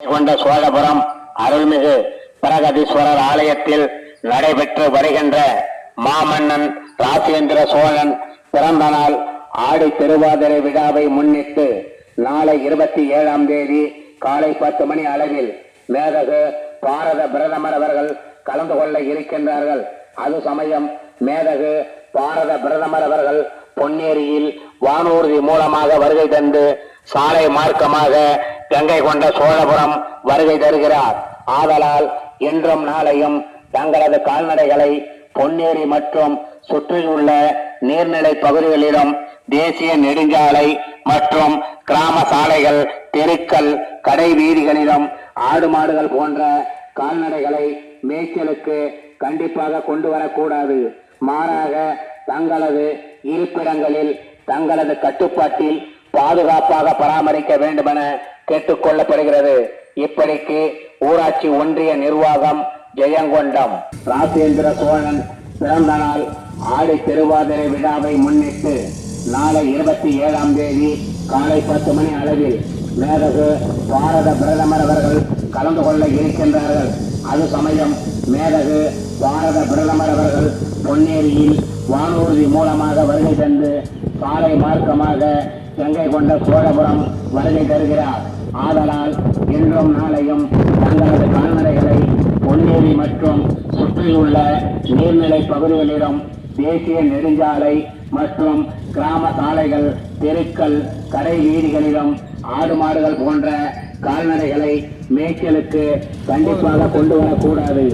கொண்ட சோழபுரம் அருள்மிகு பிரகதீஸ்வரர் ஆலயத்தில் நடைபெற்று வருகின்ற மாமன்னன் ராஜேந்திர சோழன் பிறந்த நாள் ஆடி திருவாதிரை விழாவை முன்னிட்டு நாளை 27ஆம் தேதி காலை 10 மணி அளவில் மேதகு பாரத பிரதமர் அவர்கள் கலந்து கொள்ள இருக்கின்றார்கள். அது சமயம் மேதகு பாரத பிரதமர் அவர்கள் பொன்னேரியில் வானூர்தி மூலமாக வருகை தந்து சாலை மார்க்கமாக கங்கை கொண்ட சோழபுரம் வருகை தருகிறார். ஆதலால் இன்றும் நாளையும் தங்களது கால்நடைகளை பொன்னேரி மற்றும் சுற்றியுள்ள நீர்நிலை பகுதிகளிலும் தேசிய நெடுஞ்சாலை மற்றும் கிராம சாலைகள், தெருக்கள், கடை வீதிகளிலும் ஆடு மாடுகள் போன்ற கால்நடைகளை மேய்ச்சலுக்கு கண்டிப்பாக கொண்டு வரக்கூடாது. மாறாக தங்களது இருப்பிடங்களில் தங்களது கட்டுப்பாட்டில் பாதுகாப்பாக பராமரிக்க வேண்டுமென கேட்டுக்கொள்ளப்படுகிறது. இப்படிக்கு ஊராட்சி ஒன்றிய நிர்வாகம், ஜெயங்கொண்டம். ராஜேந்திர சோழன் பிறந்த நாள் ஆடி திருவாதிரை விழாவை முன்னிட்டு நாளை 27ஆம் தேதி காலை 10 மணி அளவில் மேதகு பாரத பிரதமர் அவர்கள் கலந்து கொள்ள இருக்கின்றார்கள். அது சமயம் மேதகு பாரத பிரதமர் அவர்கள் பொன்னேரியில் வானூர்தி மூலமாக வருகை தந்து சாலை மார்க்கமாக கங்கை கொண்ட சோழபுரம் வருகை தருகிறார். ஆதலால் இன்றும் நாளையும் தங்களது கால்நடைகளை பொன்னேரி மற்றும் சுற்றியுள்ள நீர்நிலை பகுதிகளிலும் தேசிய நெடுஞ்சாலை மற்றும் கிராம சாலைகள், தெருக்கள், கடை வீதிகளிலும் ஆடு மாடுகள் போன்ற கால்நடைகளை மேய்ச்சலுக்கு கண்டிப்பாக கொண்டு வரக்கூடாது.